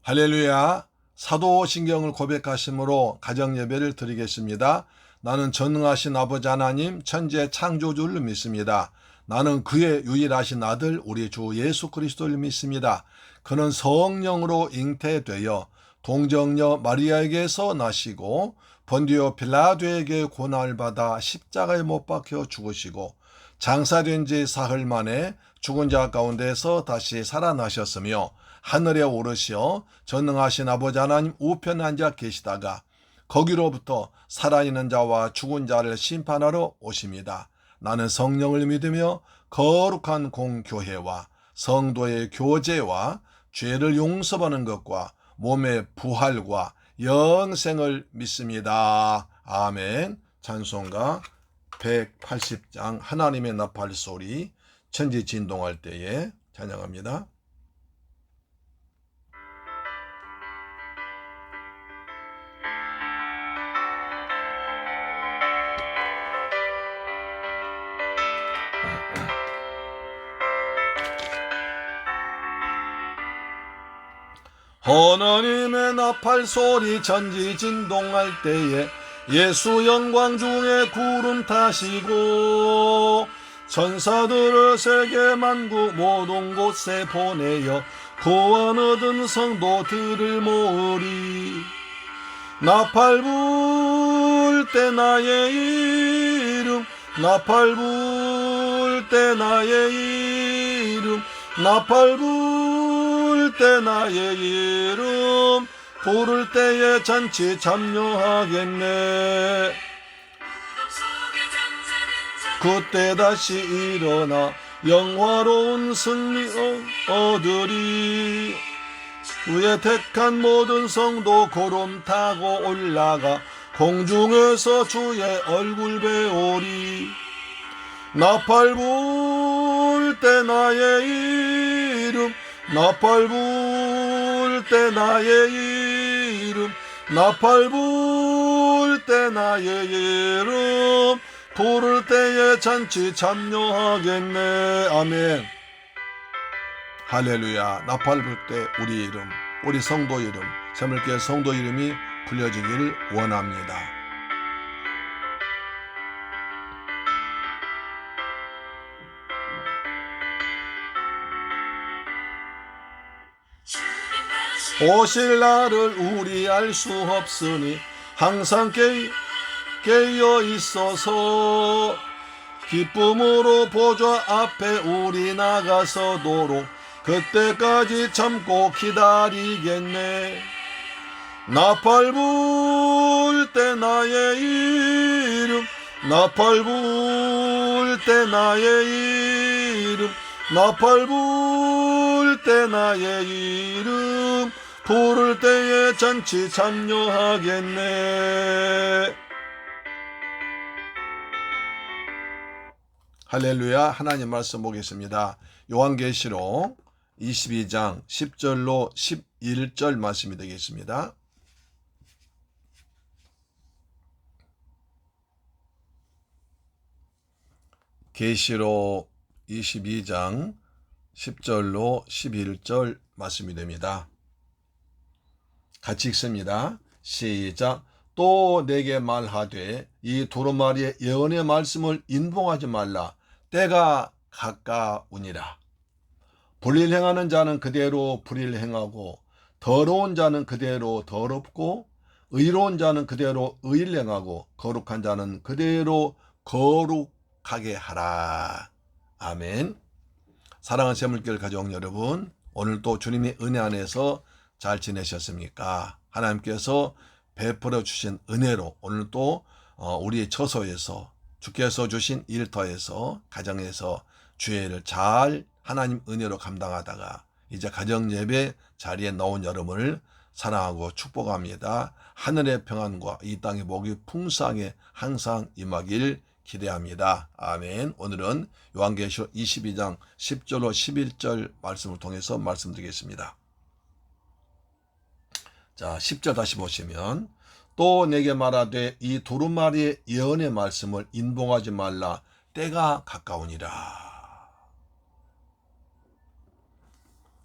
할렐루야. 사도신경을 고백하심으로 가정예배를 드리겠습니다. 나는 전능하신 아버지 하나님 천지의 창조주를 믿습니다. 나는 그의 유일하신 아들 우리 주 예수 그리스도를 믿습니다. 그는 성령으로 잉태되어 동정녀 마리아에게서 나시고 본디오 빌라도에게 고난을 받아 십자가에 못 박혀 죽으시고 장사된 지 사흘 만에 죽은 자 가운데서 다시 살아나셨으며 하늘에 오르시어 전능하신 아버지 하나님 우편에 앉아 계시다가 거기로부터 살아있는 자와 죽은 자를 심판하러 오십니다. 나는 성령을 믿으며 거룩한 공교회와 성도의 교제와 죄를 용서받는 것과 몸의 부활과 영생을 믿습니다. 아멘. 찬송가 180장 하나님의 나팔 소리 천지 진동할 때에 찬양합니다. 하나님의 나팔 소리 천지 진동할 때에 예수 영광 중에 구름 타시고 천사들을 세계 만국 모든 곳에 보내어 구원 얻은 성도들을 모으리. 나팔 불 때 나의 이름 나팔 불 때 나의 이름 나팔 불 때 나의 이름 부를 때에 잔치 참여하겠네. 그때 다시 일어나 영화로운 승리 얻으리. 그의 택한 모든 성도 구름 타고 올라가 공중에서 주의 얼굴 배우리. 나팔 불 때 나의 이름 나팔 불 때 나의 이름 나팔 불 때 나의 이름 부를 때에 잔치 참여하겠네. 아멘. 할렐루야. 나팔 불 때 우리 이름 우리 성도 이름 새물교회 성도 이름이 불려지기를 원합니다. 오실 날을 우리 알 수 없으니 항상 깨어 있어서 기쁨으로 보좌 앞에 우리 나가서도록 그때까지 참고 기다리겠네. 나팔 불 때 나의 이름 나팔 불 때 나의 이름 나팔 불 때 나의 이름 부를 때에 잔치 참여하겠네. 할렐루야. 하나님 말씀 보겠습니다. 요한계시록 22장 10절로 11절 말씀이 되겠습니다. 계시록 22장 10절로 11절 말씀이 됩니다. 같이 읽습니다. 시작. 또 내게 말하되 이 두루마리의 예언의 말씀을 인봉하지 말라. 때가 가까우니라. 불의를 행하는 자는 그대로 불의를 행하고 더러운 자는 그대로 더럽고 의로운 자는 그대로 의를 행하고 거룩한 자는 그대로 거룩하게 하라. 아멘. 사랑하는 새물교회 가족 여러분, 오늘도 주님의 은혜 안에서 잘 지내셨습니까? 하나님께서 베풀어 주신 은혜로 오늘도 우리의 처소에서 주께서 주신 일터에서 가정에서 주일을 잘 하나님 은혜로 감당하다가 이제 가정 예배 자리에 나온 여러분을 사랑하고 축복합니다. 하늘의 평안과 이 땅의 복이 풍성하게 항상 임하길 기대합니다. 아멘. 오늘은 요한계시록 22장 10절로 11절 말씀을 통해서 말씀드리겠습니다. 자, 10절 다시 보시면 또 내게 말하되 이 두루마리의 예언의 말씀을 인봉하지 말라. 때가 가까우니라.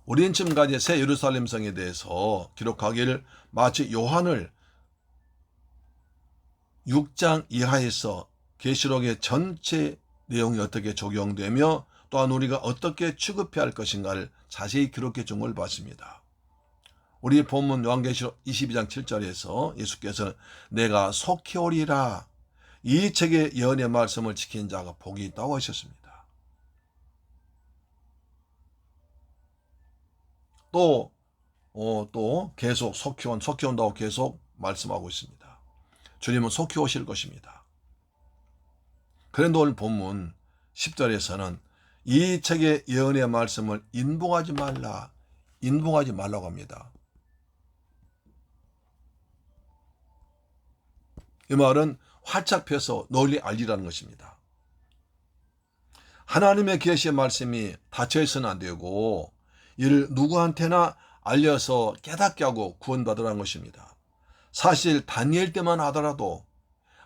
우리는 지금까지 새 예루살렘 성에 대해서 기록하기를 마치 요한을 6장 이하에서 계시록의 전체 내용이 어떻게 적용되며 또한 우리가 어떻게 취급해야 할 것인가를 자세히 기록해 준 걸 봤습니다. 우리 본문 요한계시록 22장 7절에서 예수께서는 내가 속히 오리라 이 책의 예언의 말씀을 지킨 자가 복이 있다고 하셨습니다. 또 계속 속히 온다고 계속 말씀하고 있습니다. 주님은 속히 오실 것입니다. 그런데 오늘 본문 10절에서는 이 책의 예언의 말씀을 인봉하지 말라고 합니다. 이 말은 활짝 펴서 널리 알리라는 것입니다. 하나님의 계시의 말씀이 닫혀 있어는 안 되고 이를 누구한테나 알려서 깨닫게 하고 구원받으라는 것입니다. 사실 다니엘 때만 하더라도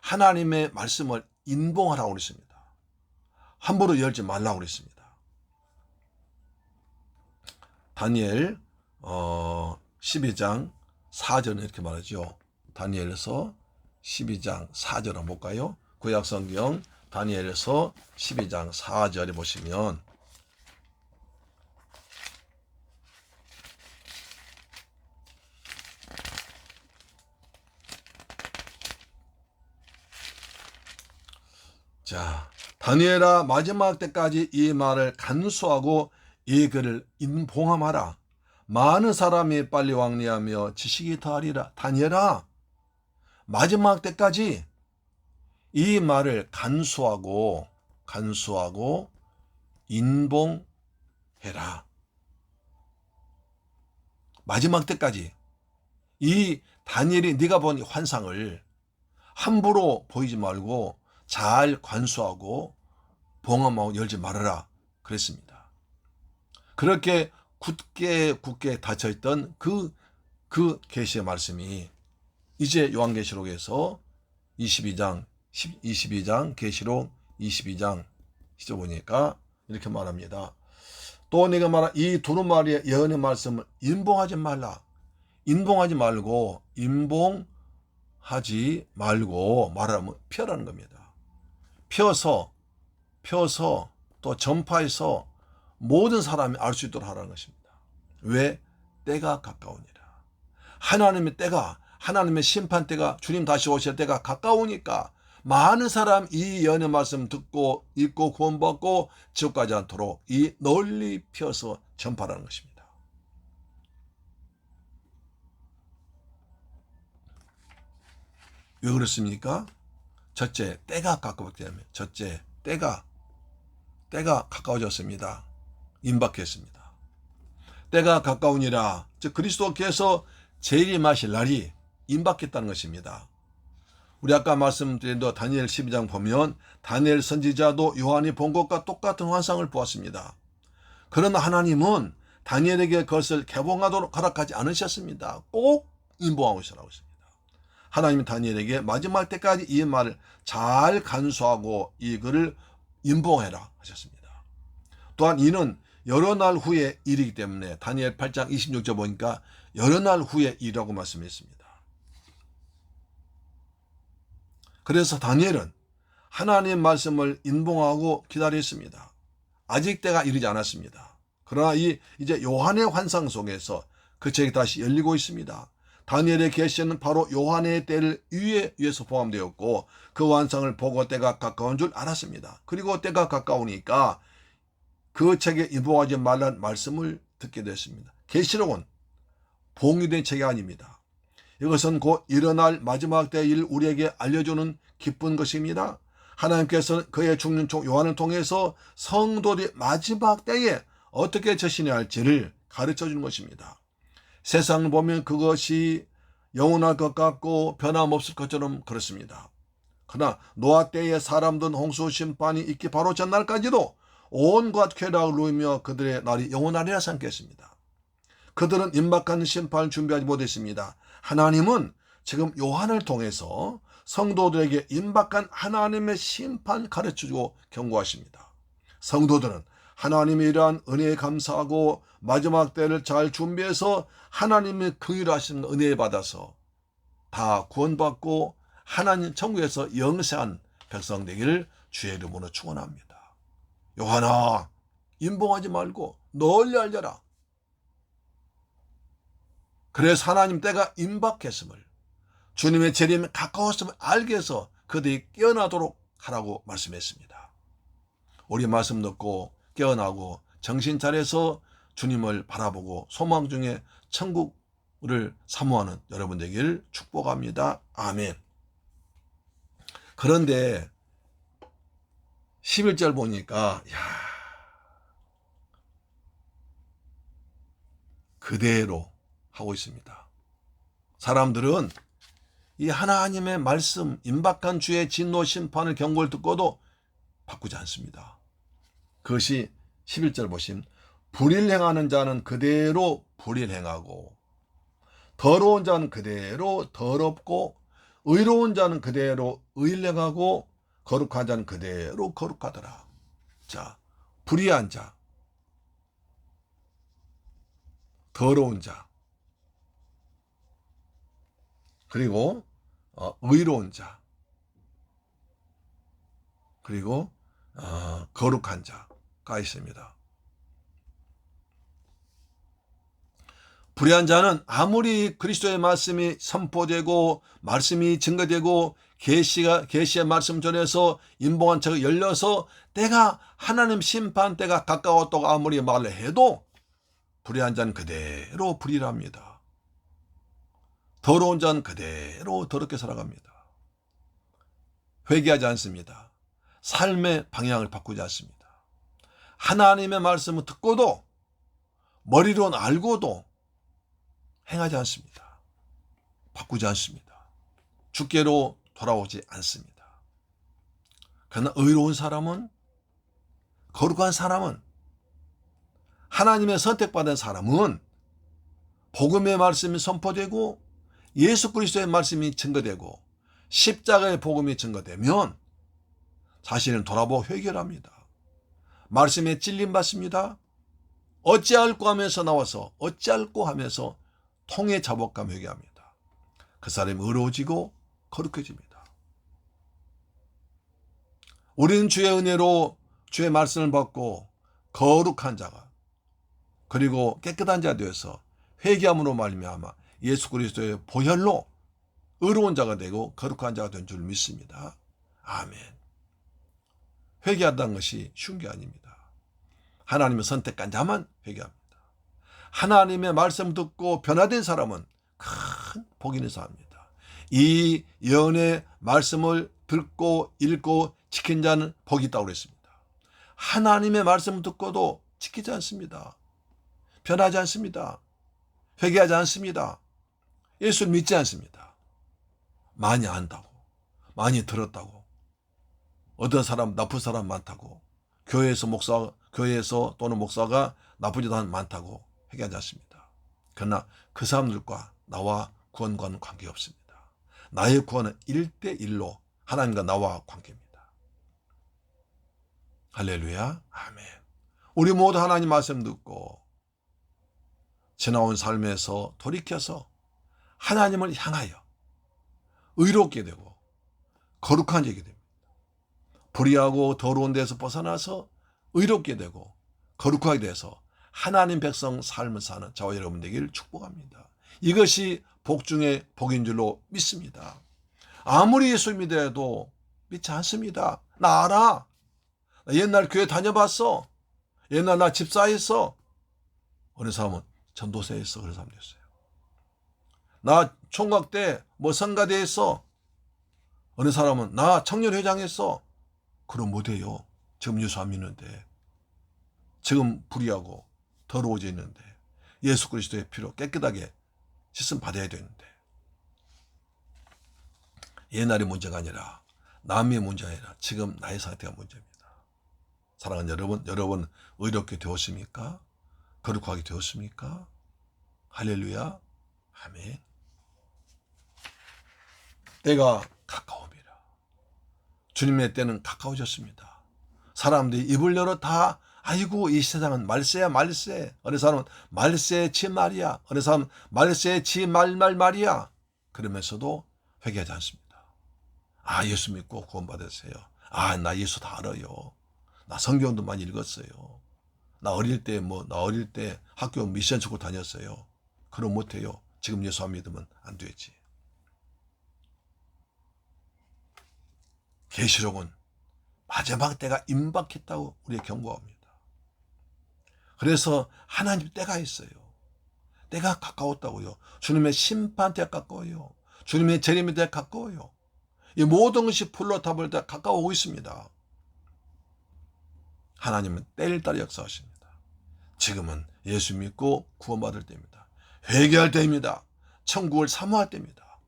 하나님의 말씀을 인봉하라고 그랬습니다. 함부로 열지 말라고 그랬습니다. 다니엘 12장 4절은 이렇게 말하죠. 다니엘에서 12장 4절 한번 볼까요? 구약성경 다니엘에서 12장 4절에 보시면 자, 다니엘아 마지막 때까지 이 말을 간수하고 이 글을 인봉함하라. 많은 사람이 빨리 왕래하며 지식이 더하리라. 다니엘아 마지막 때까지 이 말을 간수하고 인봉해라. 마지막 때까지 이 다니엘이 네가 본 환상을 함부로 보이지 말고 잘 관수하고 봉함하고 열지 말아라 그랬습니다. 그렇게 굳게 닫혀있던 그 계시의 말씀이 이제 요한계시록에서 22장 계시록 22장 시작 보니까 이렇게 말합니다. 또 내가 말한 이 두루마리의 예언의 말씀을 인봉하지 말고 인봉하지 말고 말하면 펴라는 겁니다. 펴서 또 전파해서 모든 사람이 알 수 있도록 하라는 것입니다. 왜? 때가 가까우니라. 하나님의 심판 때가 주님 다시 오실 때가 가까우니까 많은 사람 이 예언의 말씀 듣고 읽고 구원받고 지옥 가지 않도록 이 널리 펴서 전파하라는 것입니다. 왜 그렇습니까? 첫째, 때가 가까웠기 때문에. 첫째, 때가 가까워졌습니다. 임박했습니다. 때가 가까우니라. 즉 그리스도께서 재림하실 날이 임박했다는 것입니다. 우리 아까 말씀드린 대로 다니엘 12장 보면 다니엘 선지자도 요한이 본 것과 똑같은 환상을 보았습니다. 그러나 하나님은 다니엘에게 그것을 개봉하도록 허락하지 않으셨습니다. 꼭 인봉하고 있으라고 했습니다. 하나님은 다니엘에게 마지막 때까지 이 말을 잘 간수하고 이 글을 인봉해라 하셨습니다. 또한 이는 여러 날 후의 일이기 때문에 다니엘 8장 26절 보니까 여러 날 후의 일이라고 말씀했습니다. 그래서 다니엘은 하나님의 말씀을 인봉하고 기다렸습니다. 아직 때가 이르지 않았습니다. 그러나 이제 요한의 환상 속에서 그 책이 다시 열리고 있습니다. 다니엘의 계시는 바로 요한의 때를 위에서 포함되었고 그 환상을 보고 때가 가까운 줄 알았습니다. 그리고 때가 가까우니까 그 책에 인봉하지 말라는 말씀을 듣게 됐습니다. 계시록은 봉인된 책이 아닙니다. 이것은 곧 일어날 마지막 때의 일 우리에게 알려주는 기쁜 것입니다. 하나님께서는 그의 죽는 종 요한을 통해서 성도들이 마지막 때에 어떻게 처신해야 할지를 가르쳐 주는 것입니다. 세상을 보면 그것이 영원할 것 같고 변함없을 것처럼 그렇습니다. 그러나 노아 때에 사람든 홍수 심판이 있기 바로 전날까지도 온갖 쾌락을 누리며 그들의 날이 영원하리라 생각했습니다. 그들은 임박한 심판을 준비하지 못했습니다. 하나님은 지금 요한을 통해서 성도들에게 임박한 하나님의 심판 가르쳐주고 경고하십니다. 성도들은 하나님의 이러한 은혜에 감사하고 마지막 때를 잘 준비해서 하나님의 긍휼하신 은혜에 받아서 다 구원받고 하나님 천국에서 영세한 백성 되기를 주의 이름으로 축원합니다. 요한아, 임봉하지 말고 널리 알려라. 그래서 하나님 때가 임박했음을, 주님의 재림에 가까웠음을 알게 해서 그들이 깨어나도록 하라고 말씀했습니다. 우리 말씀 듣고 깨어나고 정신 차려서 주님을 바라보고 소망 중에 천국을 사모하는 여러분 되기를 축복합니다. 아멘. 그런데 11절 보니까 그대로 하고 있습니다. 사람들은 이 하나님의 말씀, 임박한 주의 진노 심판을 경고를 듣고도 바꾸지 않습니다. 그것이 11절 보시면 불의를 행하는 자는 그대로 불의를 행하고 더러운 자는 그대로 더럽고 의로운 자는 그대로 의를 행하고 거룩한 자는 그대로 거룩하더라. 자, 불의한 자, 더러운 자, 그리고 의로운 자, 그리고 거룩한 자가 있습니다. 불의한 자는 아무리 그리스도의 말씀이 선포되고 말씀이 증거되고 계시의 말씀 전해서 임봉한 차가 열려서 때가 하나님 심판 때가 가까웠다고 아무리 말을 해도 불의한 자는 그대로 불의랍니다. 더러운 자는 그대로 더럽게 살아갑니다. 회개하지 않습니다. 삶의 방향을 바꾸지 않습니다. 하나님의 말씀을 듣고도 머리로는 알고도 행하지 않습니다. 바꾸지 않습니다. 주께로 돌아오지 않습니다. 그러나 의로운 사람은, 거룩한 사람은, 하나님의 선택받은 사람은 복음의 말씀이 선포되고 예수 그리스도의 말씀이 증거되고 십자가의 복음이 증거되면 자신을 돌아보고 회개를 합니다. 말씀에 찔림받습니다. 어찌할꼬 하면서 나와서 어찌할꼬 하면서 통해 자복감 회개합니다. 그 사람이 의로워지고 거룩해집니다. 우리는 주의 은혜로 주의 말씀을 받고 거룩한 자가 그리고 깨끗한 자가 되어서 회개함으로 말미암아 예수 그리스도의 보혈로 의로운 자가 되고 거룩한 자가 된 줄 믿습니다. 아멘. 회개한다는 것이 쉬운 게 아닙니다. 하나님의 선택한 자만 회개합니다. 하나님의 말씀 듣고 변화된 사람은 큰 복이 있는 사람입니다. 이 예언의 말씀을 듣고 읽고 지킨 자는 복이 있다고 그랬습니다. 하나님의 말씀을 듣고도 지키지 않습니다. 변하지 않습니다. 회개하지 않습니다. 예수를 믿지 않습니다. 많이 안다고, 많이 들었다고, 어떤 사람 나쁜 사람 많다고, 교회에서 또는 목사가 나쁘지도 않은 많다고 회개하지 않습니다. 그러나 그 사람들과 나와 구원과는 관계없습니다. 나의 구원은 1대1로 하나님과 나와 관계입니다. 할렐루야, 아멘. 우리 모두 하나님 말씀 듣고 지나온 삶에서 돌이켜서 하나님을 향하여 의롭게 되고 거룩한 자가 됩니다. 불의하고 더러운 데서 벗어나서 의롭게 되고 거룩하게 돼서 하나님 백성 삶을 사는 저와 여러분 되기를 축복합니다. 이것이 복 중에 복인 줄로 믿습니다. 아무리 예수 믿어도 믿지 않습니다. 나 알아. 나 옛날 교회 다녀봤어. 옛날 나 집사했어. 어느 사람은 전도사 했어. 그런 사람 됐어요. 나 총각 때 성가대 했어. 어느 사람은 나 청년회장 했어. 그럼 못해요. 지금 예수 안 믿는데. 지금 불의하고 더러워져 있는데 예수 그리스도의 피로 깨끗하게 씻음 받아야 되는데 옛날의 문제가 아니라 남의 문제가 아니라 지금 나의 상태가 문제입니다. 사랑하는 여러분 의롭게 되었습니까? 거룩하게 되었습니까? 할렐루야, 아멘. 때가 가까웁니다. 주님의 때는 가까워졌습니다. 사람들이 입을 열어 다 아이고 이 세상은 말세야 말세. 어느 사람은 말세의 지 말이야. 어느 사람은 말세의 지 말이야. 그러면서도 회개하지 않습니다. 아 예수 믿고 구원받으세요. 아 나 예수 다 알아요. 나 성경도 많이 읽었어요. 나 어릴 때 학교 미션 스쿨 다녔어요. 그럼 못해요. 지금 예수 안 믿으면 안 되지. 계시록은 마지막 때가 임박했다고 우리에게 경고합니다. 그래서 하나님 때가 있어요. 때가 가까웠다고요. 주님의 심판 때가 가까워요. 주님의 재림의 때가 가까워요. 이 모든 것이 풀로 타볼 때 가까워오고 있습니다. 하나님은 때를 따라 역사하십니다. 지금은 예수 믿고 구원받을 때입니다. 회개할 때입니다. 천국을 사모할 때입니다.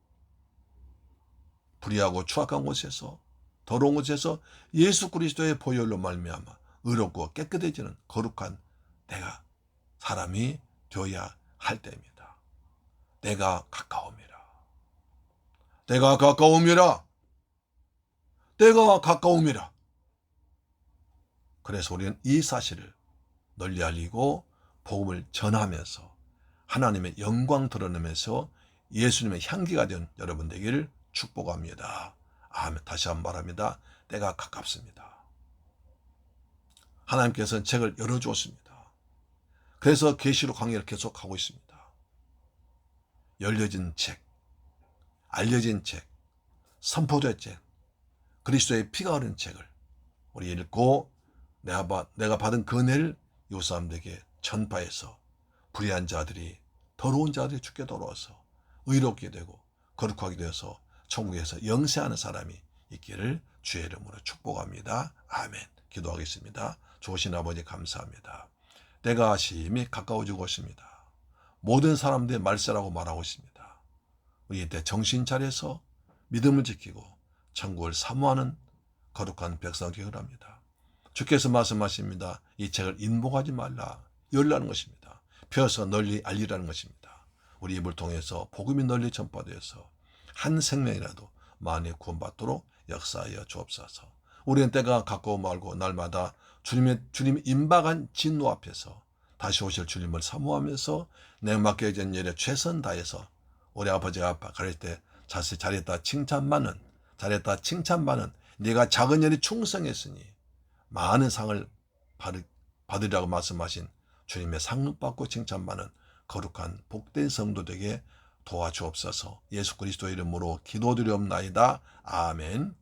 불의하고 추악한 곳에서 더러운 곳에서 예수 그리스도의 보혈로 말미암아 의롭고 깨끗해지는 거룩한 내가 사람이 되어야 할 때입니다. 때가 가까움이라. 때가 가까움이라. 때가 가까움이라. 그래서 우리는 이 사실을 널리 알리고 복음을 전하면서 하나님의 영광 드러내면서 예수님의 향기가 된 여러분 되기를 축복합니다. 아멘. 다시 한번 말합니다. 때가 가깝습니다. 하나님께서는 책을 열어주었습니다. 그래서 계시록 강의를 계속하고 있습니다. 열려진 책, 알려진 책, 선포된 책, 그리스도의 피가 흐른 책을 우리 읽고 내가 받은 그 은혜를 이 사람들에게 전파해서 불의한 자들이 더러운 자들이 죽게 돌아와서 의롭게 되고 거룩하게 되어서 천국에서 영세하는 사람이 있기를 주의 이름으로 축복합니다. 아멘. 기도하겠습니다. 좋으신 아버지 감사합니다. 때가 심히 가까워지고 있습니다. 모든 사람들의 말세라고 말하고 있습니다. 우리 이때 정신 차려서 믿음을 지키고 천국을 사모하는 거룩한 백성 되기를 합니다. 주께서 말씀하십니다. 이 책을 인복하지 말라. 열라는 것입니다. 펴서 널리 알리라는 것입니다. 우리 입을 통해서 복음이 널리 전파되어서 한 생명이라도 많이 구원받도록 역사하여 주옵소서. 우리는 때가 가까워 말고 날마다 주님의 임박한 진노 앞에서 다시 오실 주님을 사모하면서 내 맡겨진 일에 최선 다해서 우리 아버지가 가릴 때 자세히 잘했다 칭찬받는 네가 작은 일이 충성했으니 많은 상을 받으리라고 말씀하신 주님의 상급받고 칭찬받는 거룩한 복된 성도되게 도와주옵소서. 예수 그리스도 이름으로 기도드리옵나이다. 아멘.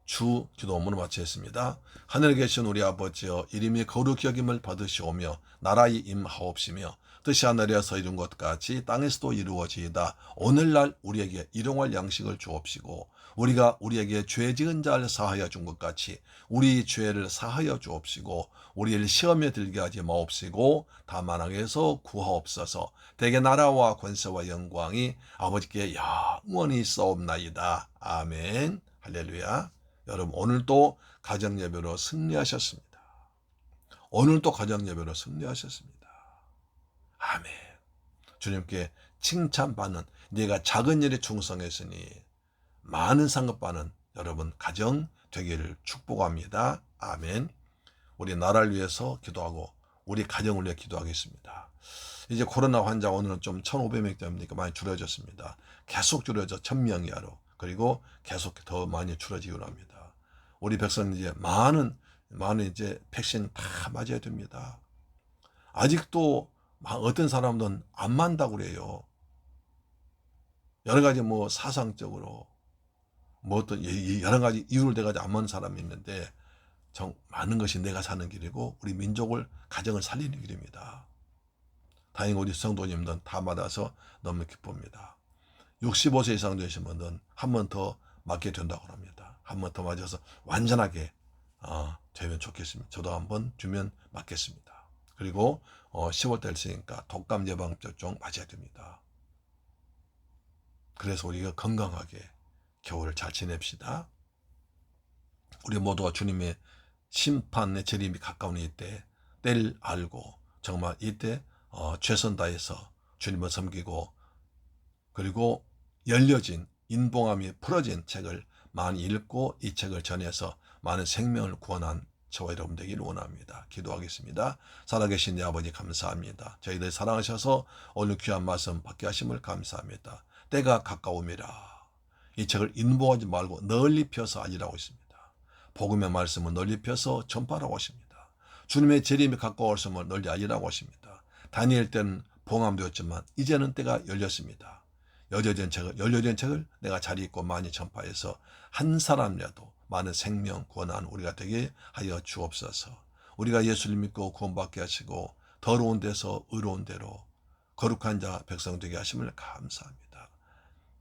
주 기도문을 마치겠습니다. 하늘에 계신 우리 아버지여 이름이 거룩히 여김을 받으시오며 나라의 임하옵시며 뜻이 하늘에서 이룬 것 같이 땅에서도 이루어지이다. 오늘날 우리에게 일용할 양식을 주옵시고 우리가 우리에게 죄 지은 자를 사하여 준 것 같이 우리 죄를 사하여 주옵시고 우리를 시험에 들게 하지 마옵시고 다만 악에서 구하옵소서. 대개 나라와 권세와 영광이 아버지께 영원히 있사옵나이다. 아멘. 할렐루야. 여러분 오늘도 가정예배로 승리하셨습니다. 오늘도 가정예배로 승리하셨습니다. 아멘. 주님께 칭찬받는 네가 작은 일에 충성했으니 많은 상급받는 여러분 가정 되기를 축복합니다. 아멘. 우리 나라를 위해서 기도하고 우리 가정을 위해 기도하겠습니다. 이제 코로나 환자 오늘은 좀 1,500명대니까 많이 줄어졌습니다. 계속 줄어져 1,000명 이하로. 그리고 계속 더 많이 줄어지기로 합니다. 우리 백성 이제 많은 이제 백신 다 맞아야 됩니다. 아직도 어떤 사람들은 안 맞는다고 그래요. 여러 가지 사상적으로 어떤 여러 가지 이유를 대가지고 안 맞는 사람이 있는데 많은 것이 내가 사는 길이고 우리 민족을 가정을 살리는 길입니다. 다행히 우리 성도님들은 다 맞아서 너무 기쁩니다. 65세 이상 되신 분들은 한 번 더 맞게 된다고 합니다. 한 번 더 맞아서 완전하게 되면 좋겠습니다. 저도 한 번 주면 맞겠습니다. 그리고 10월달 있으니까 독감 예방접종 맞아야 됩니다. 그래서 우리가 건강하게 겨울을 잘 지냅시다. 우리 모두가 주님의 심판의 재림이 가까운 이때 때를 알고 정말 이때 최선 다해서 주님을 섬기고 그리고 열려진 인봉함이 풀어진 책을 많이 읽고 이 책을 전해서 많은 생명을 구원한 저와 여러분 되기를 원합니다. 기도하겠습니다. 살아계신 내 아버지 감사합니다. 저희들 사랑하셔서 오늘 귀한 말씀 받게 하심을 감사합니다. 때가 가까움이라. 이 책을 인보하지 말고 널리 펴서 알리라고 있습니다. 복음의 말씀을 널리 펴서 전파하라고 하십니다. 주님의 재림이 가까웠음을 널리 알리라고 하십니다. 다니엘 때는 봉함되었지만 이제는 때가 열렸습니다. 열려진 책을 내가 잘 읽고 많이 전파해서 한 사람이라도 많은 생명 구원한 우리가 되게 하여 주옵소서. 우리가 예수를 믿고 구원받게 하시고 더러운 데서 의로운 데로 거룩한 자 백성 되게 하심을 감사합니다.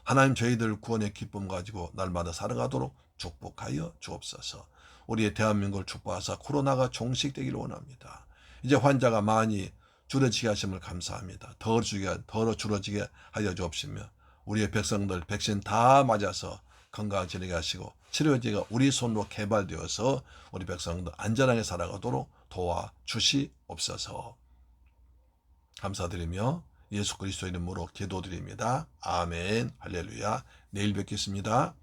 하나님 저희들 구원의 기쁨 가지고 날마다 살아가도록 축복하여 주옵소서. 우리의 대한민국을 축복하사 코로나가 종식되기를 원합니다. 이제 환자가 많이 줄어지게 하심을 감사합니다. 더 줄어지게 하여 주옵시며 우리의 백성들 백신 다 맞아서 건강해지게 하시고 치료제가 우리 손으로 개발되어서 우리 백성들 안전하게 살아가도록 도와주시옵소서. 감사드리며 예수 그리스도 이름으로 기도드립니다. 아멘. 할렐루야. 내일 뵙겠습니다.